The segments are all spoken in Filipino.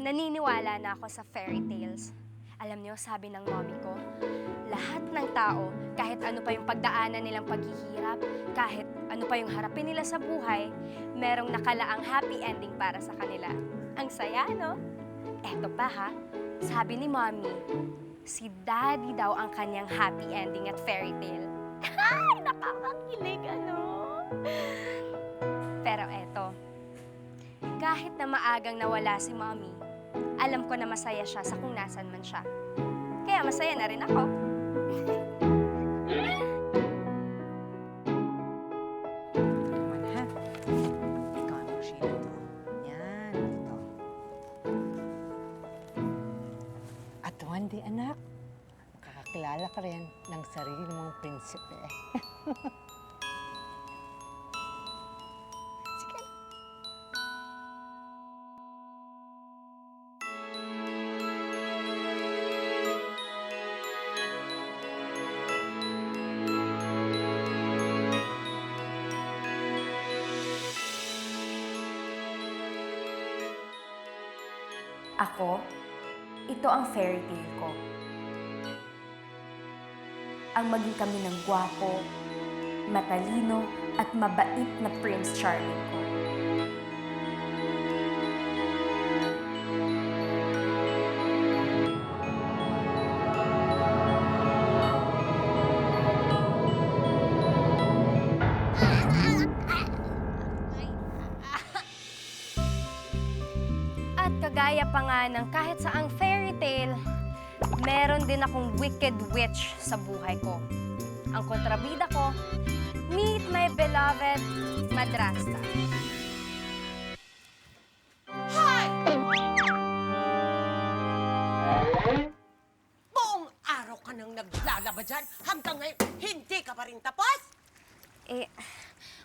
naniniwala na ako sa fairy tales. Alam niyo, sabi ng mommy ko, lahat ng tao, kahit ano pa yung pagdaanan nilang paghihirap, kahit ano pa yung harapin nila sa buhay, merong nakalaang happy ending para sa kanila. Ang saya, no? Eto pa ha, sabi ni mommy, si daddy daw ang kanyang happy ending at fairy tale. Ay, nakakakilig, ano? Pero eto, kahit na maagang nawala si mommy, alam ko na masaya siya sa kung nasan man siya. Kaya masaya na rin ako. Naman ha. Ikaw ang shade ito. Yan, ito. At one day, anak, makakakilala ka rin ng sarili mong prinsipe. Sige. Ako, ito ang fairy tale ko. Ang maging kami ng gwapo, matalino, at mabait na Prince Charming ko. At kagaya pa nga ng kahit saang fairy tale, meron din akong wicked witch sa buhay ko. Ang kontrabida ko, meet my beloved madrasta. Buong araw ka nang naglalaba dyan, hanggang ngayon hindi ka pa rin tapos?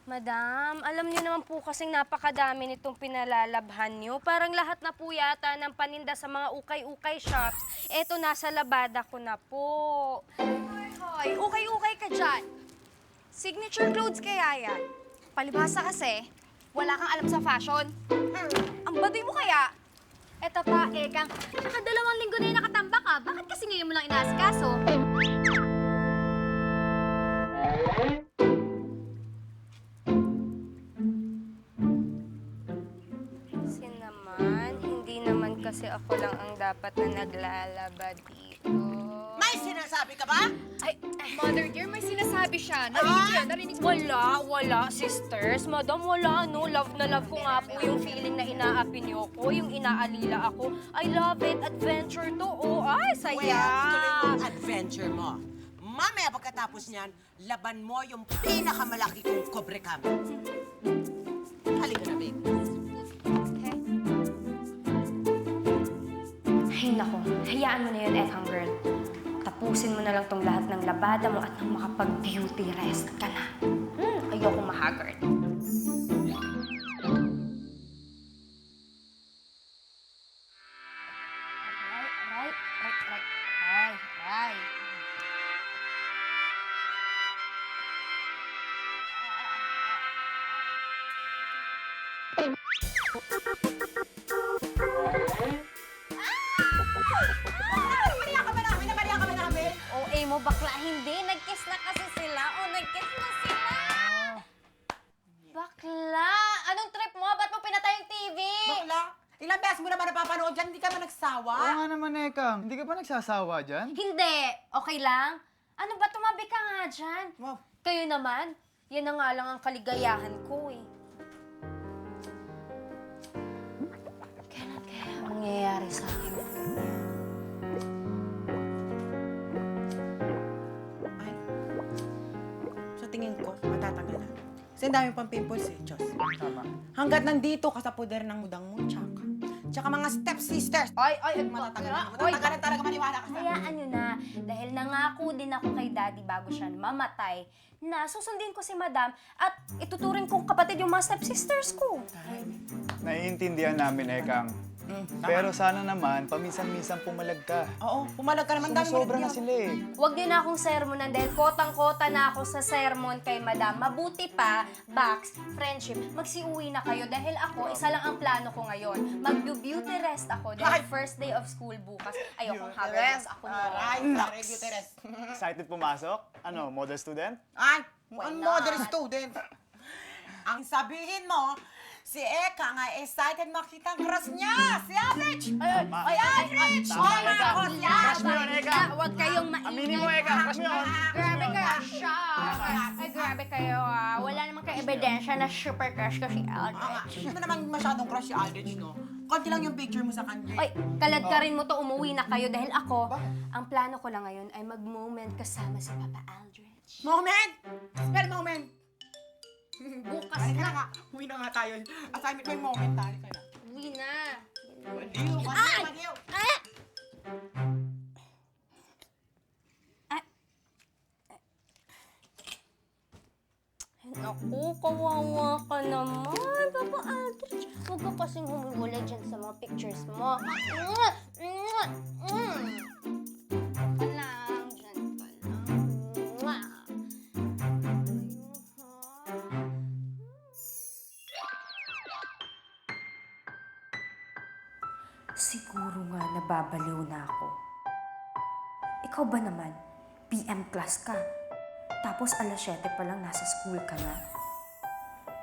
Madam, alam niyo naman po kasing napakadami nitong pinalalabhan niyo. Parang lahat na po yata ng paninda sa mga ukay-ukay shops. Eto, nasa labada ko na po. Hoy, ukay-ukay ka dyan. Signature clothes kaya yan. Palibhasa kasi, wala kang alam sa fashion. Ang baduy mo kaya? Eto pa, Ekang, nakadalawang linggo na yung nakatambak ka. Bakit kasi ngayon mo lang inaasikaso? Kasi naman, hindi naman kasi ako lang ang dapat na naglalaba dito. May sinasabi ka ba? Ay, Mother dear, may sinasabi siya. Narinig ko yan, narinig ko. Wala, sisters. Madam, wala, no. Love na love ko nga po yung feeling na inaapi niyo ko, yung inaalila ako. I love it. Adventure to. Oh, ay, saya. Tuloy mo ang adventure mo. Mamaya pagkatapos niyan, laban mo yung pinakamalaki kong kobrekam. Halika na, babe. Okay. Ay, nako. Hayaan mo na yun, Ekang girl. Tapusin mo na lang tong lahat ng labada mo at nang makapag-beauty rest ka na. Ayokong mahagard. Right. Nabaliya ka ba namin? OA mo, bakla. Hindi. Nag-kiss na kasi sila. Nag-kiss na sila. Bakla! Anong trip mo? Ba't mo pinatay yung TV? Bakla, ilang beses mo naman napapanood dyan, hindi ka ba nagsawa? Oo nga naman, Ekang. Hindi ka pa nagsasawa dyan? Hindi. Okay lang? Ano ba, tumabi ka nga dyan. Wow. Kayo naman, yan na nga lang ang kaligayahan ko eh. Kailan kaya mangyayari sa akin? Ay, sa tingin ko, matatagal na. Kasi ang dami pang pimples eh, Diyos. Tama. Hanggat nandito ka sa puder ng mudang mo, tsaka mga step-sisters. Ay, Matatagal na talaga maniwala ka sa akin. Hayaan nyo na, dahil nangako din ako kay Daddy bago siya mamatay, na susundin ko si Madam at ituturing kong kapatid yung mga stepsisters ko. Naiintindihan namin, Ekang. Pero sana naman, paminsan-minsan pumalag ka. Oo, pumalag ka naman. Dami mo Sumusobra na nagdiyan. sila eh. Huwag niyo na akong sermonan dahil kotang-kota na ako sa sermon kay Madam. Mabuti pa, Bax, friendship, magsiuwi na kayo dahil ako, isa lang ang plano ko ngayon. Mag-beauty rest ako dahil first day of school bukas. Ayokong halos ako Aray, no. sorry, Guterres. Excited pumasok? Ano, model student? Ay, Why ang not? modern student. Ang sabihin mo, si Eka nga excited makita ang crush niya, si Aldrich! Ay, Aldrich! Tama, Tama Eka. ako, si Crush mo yun, Aldrich! Eka. Huwag kayong maingay. Aminin mo, Eka. Crush mo yun. Grabe kayo siya. Ay, grabe kayo ah. Wala naman kayo ebidensya na super crush ko si Aldrich. Hindi mo naman masyadong crush si Aldrich, no? Konti lang yung picture mo sa kanya. Ay, kalad ka rin mo to, umuwi na kayo dahil ako, ang plano ko lang ngayon ay mag-moment kasama si Papa Aldrich. Moment! Spell moment! Bukas Halika na na. nga. Uwi na nga tayo. Assignment ko yung moment. Halika na. Uwi na. Maliw kasi, maliw. Ah! Naku, kawawa ka naman, Papa Aldrich. Huwag ka kasing humihula dyan sa mga pictures mo. Ka lang, dyan ka lang. Siguro nga nababaliw na ako. Ikaw ba naman? PM class ka. Tapos alas 7 pa lang nasa school ka na.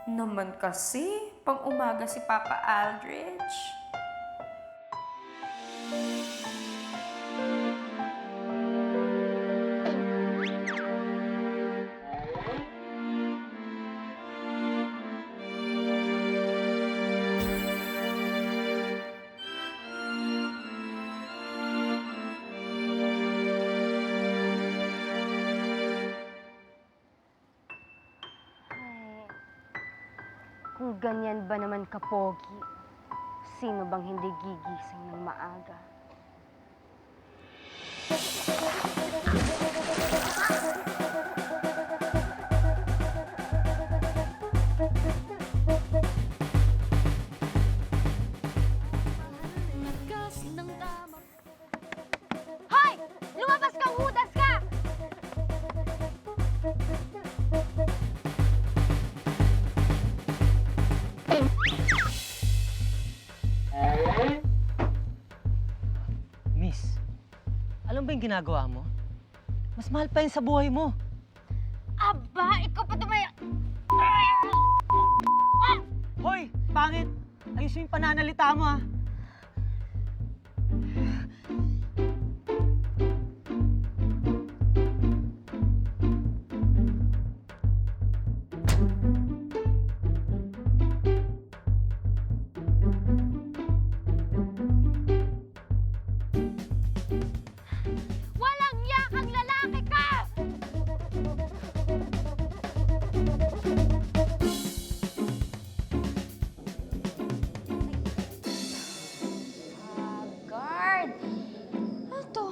Naman kasi, pang umaga si Papa Aldrich. Kung ganyan ba naman kapogi, sino bang hindi gigising ng maaga? Hoy! Lumabas kang hudas ka! Miss, alam ba yung ginagawa mo? Mas mahal pa yun sa buhay mo. Aba, ikaw pa tumaya... Hoy, pangit! Ayusin yung pananalita mo, ah. Walang yakang lalaki ka! Guard! Ano to?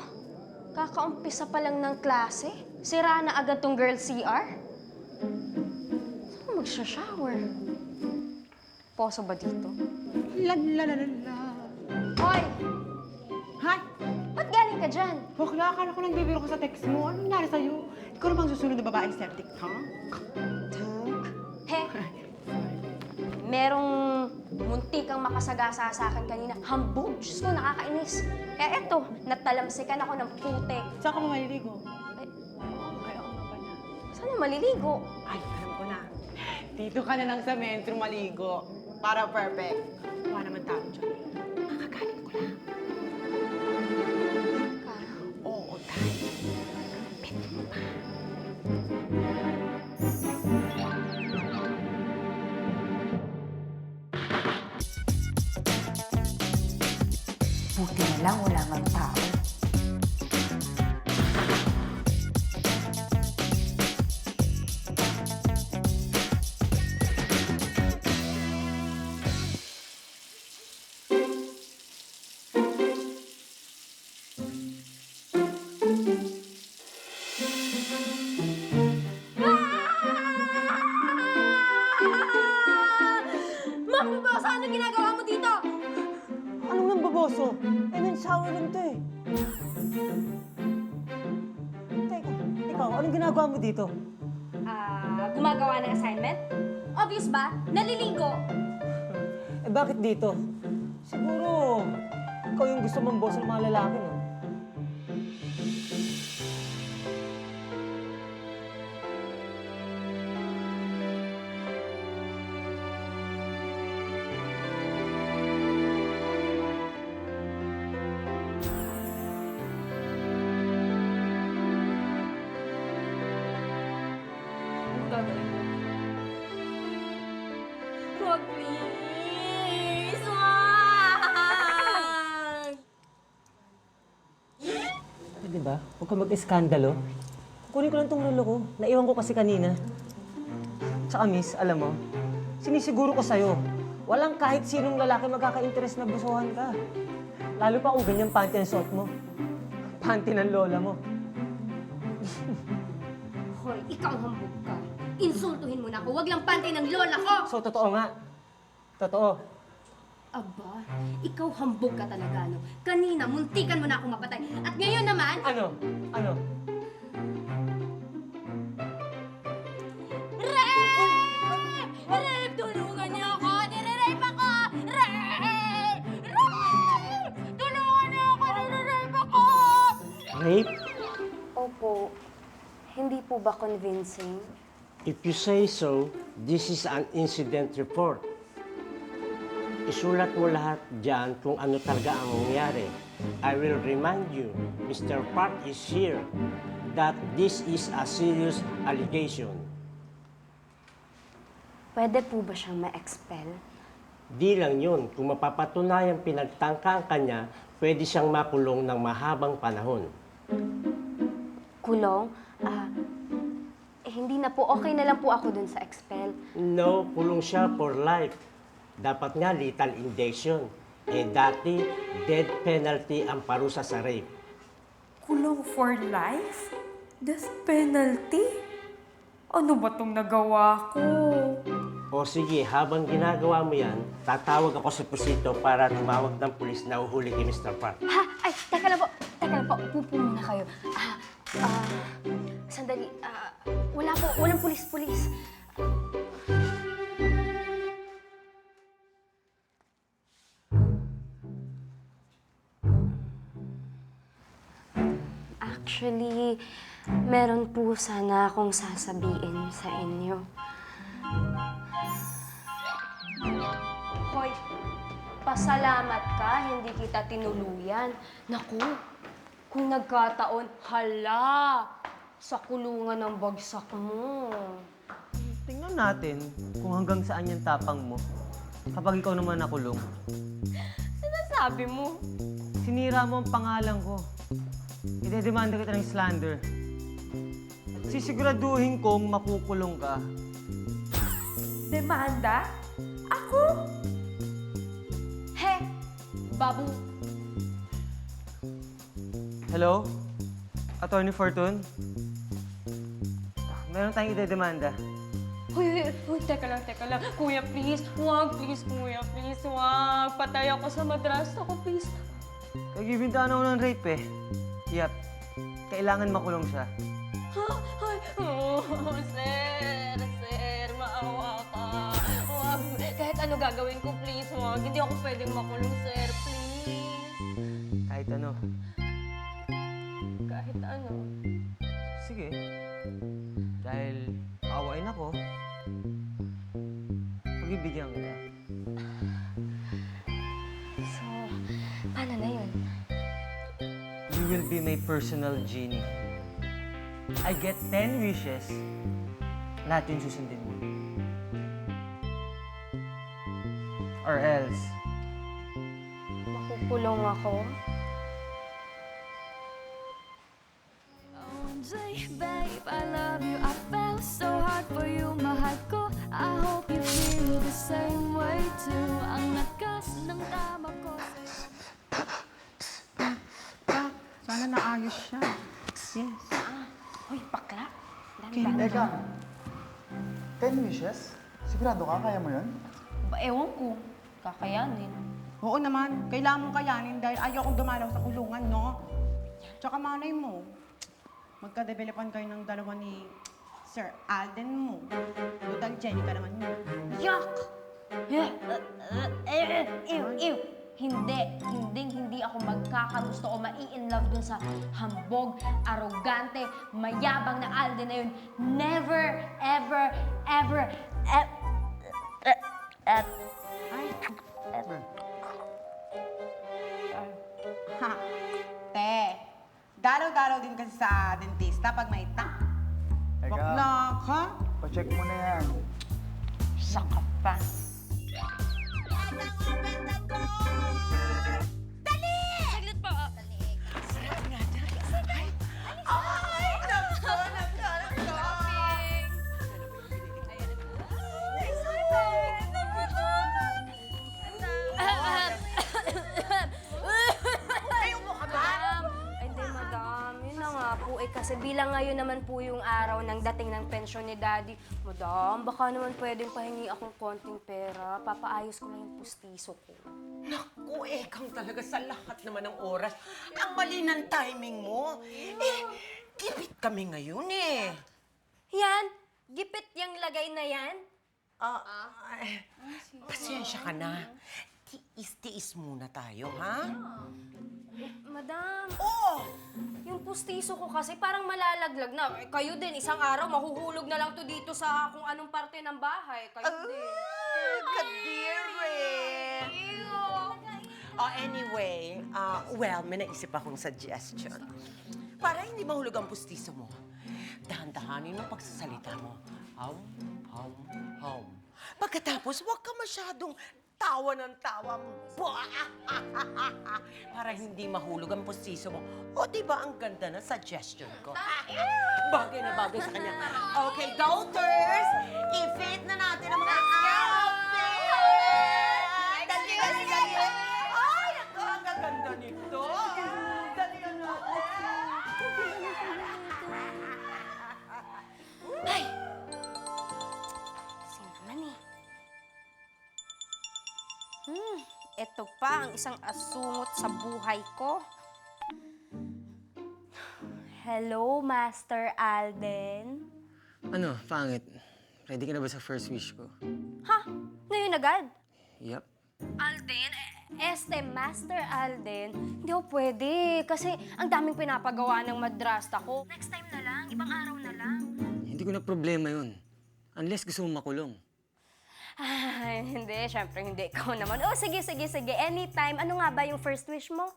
Kakaumpisa pa lang ng klase? Sira na agad tong girl CR? Saan magsha-shower? Poso ba dito? La la la la la. Hoy! Hi! Ba't galing ka dyan? Bakla, akala ko nagbibiro ka sa text mo. Anong nangyari sa'yo? Ikaw na bang susunod na babaeng septic, ha? He, merong muntikang makasagasa sa akin kanina. Hambog! Diyos ko, nakakainis. Kaya eto, natalamsikan ako ng putek. Saan ka mo maliligo? Ay, Ay, ako nga pala. saan na maliligo? Ay, alam ko na. Dito ka na lang sa mentro maligo. Para perfect. Wala naman tao dyan. Makakagaling ko lang. Oo, tayo. Bet mo pa. Buti na lang wala mang tao. Ma'am, ano ginagawa mo dito? Anong boso. Eh, men shower lang to eh. Teka, ikaw, anong ginagawa mo dito? Gumagawa ng assignment? Obvious ba? Nalilinggo. Eh, bakit dito? Siguro, ikaw yung gusto mong boss ng mga lalaki, no? Anong gagawin mo? Wag, please! Wag! Eh, di ba? Huwag ka mag-eskandalo. Kunin ko lang tong relo ko. Naiwan ko kasi kanina. Tsaka miss, alam mo, sinisiguro ko sa'yo, walang kahit sinong lalaki magkaka-interest na busuhan ka. Lalo pa kung ganyan panty ang suot mo. Panty ng lola mo. Hoy, ikaw hambog ka. Insultuhin mo na ako. Wag lang pantay ng lola ko! So, totoo nga. Totoo. Aba, ikaw hambog ka talaga, no? Kanina, muntikan mo na akong mapatay. At ngayon naman... Ano? Ano? Rape! Rape! Tulungan niyo ako! Nire-rape ako! Rape! Rape! Tulungan niyo ako! Nire-rape ako! Rape? Opo. Hindi po ba convincing? If you say so, this is an incident report. Isulat mo lahat dyan kung ano talaga ang nangyari. I will remind you, Mr. Park is here, that this is a serious allegation. Pwede po ba siyang ma-expel? Di lang yun, kung mapapatunayan pinagtangka ang kanya, pwede siyang makulong ng mahabang panahon. Kulong? Hindi na po. Okay na lang po ako dun sa expel. No, kulong siya for life. Dapat nga lethal injection. Eh dati, death penalty ang parusa sa rape. Kulong for life? Death penalty? Ano ba tong nagawa ko? O sige, habang ginagawa mo yan, tatawag ako sa pusito para tumawag ng pulis na uhuli kay Mr. Park. Ha? Ay, teka lang po. Teka lang po. Upo muna kayo. Sandali. Wala po. Walang pulis-pulis. Actually, meron po sana akong sasabihin sa inyo. Hoy, pasalamat ka, hindi kita tinuluyan. Naku, kung nagkataon, hala, sa kulungan ng bagsak mo. Tingnan natin kung hanggang saan yung tapang mo. Kapag ikaw naman nakulong, Sinasabi mo? sinira mo ang pangalan ko. Idedemanda kita ng slander. At sisiguraduhin kong makukulong ka. Demanda? Ako? He, babu. Hello? Attorney Fortune? Meron tayong idedemanda. Hoy, teka lang. Kuya, please. Huwag, please, kuya, please. Huwag. Patay ako sa madrasa ko, please. Nagbibintaan ako ng rape eh. Yep. Kailangan makulong siya. Ay, sir, maawa ka. Huwag, kahit ano gagawin ko, please, huwag. Hindi ako pwedeng makulong, sir, please. Kahit ano. Kahit ano. Sige. Dahil maawain ako, pagbibigyan kita. So, paano na yun? You will be my personal genie. I get 10 wishes, lahat yung susundin mo. Or else, Makukulong ako? Babe, I love you. I fell so hard for you, mahal ko. I hope you feel the same way too. Ang lakas ng tama ko. Sana naayos siya. Yes. Hoy, bakla. Teka, 10 wishes? Sigurado ka, kaya mo yun? Ewan ko. Kakayanin. Oo naman, kailangan mong kayanin dahil ayaw kong dumalaw sa kulungan, no? Tsaka malay mo, magka-developan kayo ng dalawa ni Sir Alden mo. Total Jenny ka naman mo. Yuck! Ew! Hindi ako magkakagusto o mai-inlove dun sa hambog, arogante, mayabang na Alden na yun. Never, ever, Ay. Ha. Te, dalaw-dalaw din kasi sa dentista pag may tang. Bakla ka? Pa-check mo na yan. Saka pa. Saglit po. Ay, nako. Hindi, madam. Yun na nga po. Kasi bilang ngayon naman po yung araw ng dating ng pensyon ni Daddy, madam, baka naman pwedeng pahingi akong konting pera. Papaayos ko lang yung pustiso ko. Naku, Ekang talaga sa lahat naman ng oras. Ang mali ng timing mo. Gipit kami ngayon eh. Yan! Gipit yung lagay na yan? Pasensya ka na. Tiis-tiis muna tayo, ha? Madam, Oo! yung pustiso ko kasi parang malalaglag na. Kayo din, isang araw, mahuhulog na lang to dito sa kung anong parte ng bahay. Kayo din. Kadiri! Anyway, well, may naisip akong suggestion. Para hindi mahulog ang pustiso mo, dahan-dahanin mo pagsasalita mo. Hum. Pagkatapos, huwag ka masyadong tawa ng tawa. Para hindi mahulog ang pustiso mo. O, di ba ang ganda na suggestion ko? Bagay na bagay sa kanya. Okay, daughters, i-fade na natin ang mga outfit! Dali! Ay, ang gaganda nito! Dali na natin! Sino naman eh? Ito pa ang isang asungot sa buhay ko. Hello, Master Alden. Ano, pangit? Ready ka na ba sa first wish ko? Ha? Ngayon agad? Yup. Alden? Master Alden? Hindi ako pwede kasi ang daming pinapagawa ng madrasta ko. Next time na lang, ibang araw na lang. Hindi ko na problema yun. Unless gusto mo makulong. Ay, hindi. Siyempre, hindi. Ikaw naman. Oh, sige. Anytime. Ano nga ba yung first wish mo?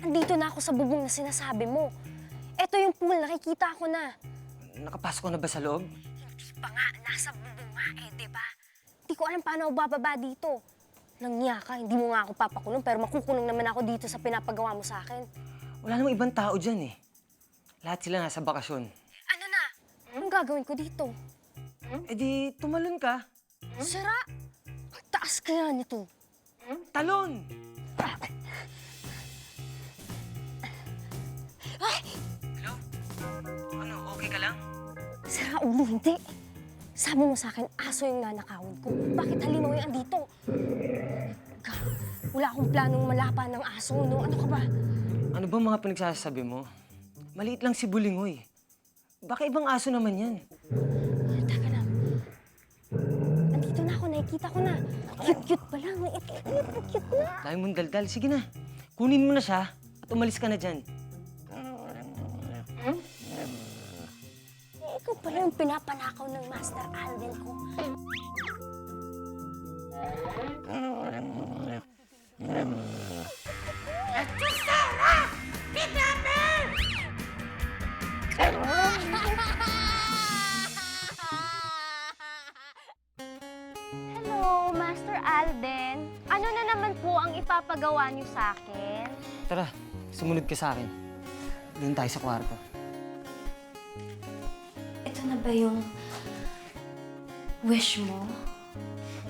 Andito na ako sa bubong na sinasabi mo. Ito yung pool. Nakikita ko na. Nakapasok ka na ba sa loob? Hindi pa nga. Nasa bubong nga eh, di ba? Hindi ko alam paano ako bababa dito. Nangya ka. Hindi mo nga ako papakulong pero makukulong naman ako dito sa pinapagawa mo sa akin. Wala namang ibang tao dyan eh. Lahat sila nasa bakasyon. Ano na? Anong gagawin ko dito? Eh di, tumalon ka. Sira! Ang taas kaya nito. Talon! Ay! Hello? Ano, okay ka lang? Sira, ulo, hindi. Sabi mo sa akin, aso yung nanakawin ko. Bakit halimaw yung andito? Wala akong planong malapa ng aso, no? Ano ka ba? Ano ba mga pinagsasabi mo? Maliit lang si Bulingoy. Baka ibang aso naman yan. Teka lang. Andito na ako, nakikita ko na. Cute pa lang. Cute na. Dahil mong daldal. Sige na. Kunin mo na siya at umalis ka na dyan. Ikaw pala yung pinapanakaw ng Master Alden ko. Hello, Master Alden. Ano na naman po ang ipapagawa niyo sa akin? Tara, sumunod ka sa akin. Doon tayo sa kwarto. Ito na ba yung wish mo?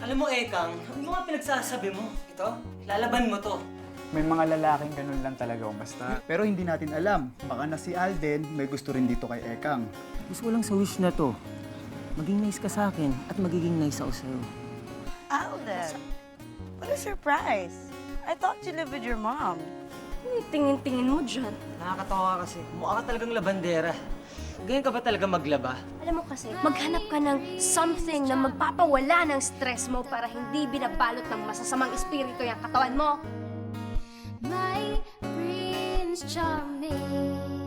Alam mo, Ekang, ano mga pinagsasabi mo? Ito, lalaban mo to. May mga lalaking ganun lang talaga, basta. Pero hindi natin alam. Baka na si Alden may gusto rin dito kay Ekang. Gusto ko lang sa wish na to. maging nice ka sa akin at magiging nice ako sa'yo. Alden, what a surprise. I thought you lived with your mom. Tingin-tingin mo dyan. Nakakatawa ka kasi. Mukha ka talagang labandera. Ganyan ka ba talaga maglaba? Alam mo kasi, maghanap ka ng something na magpapawala ng stress mo para hindi binabalot ng masasamang espiritu yung katawan mo. My Prince Charming.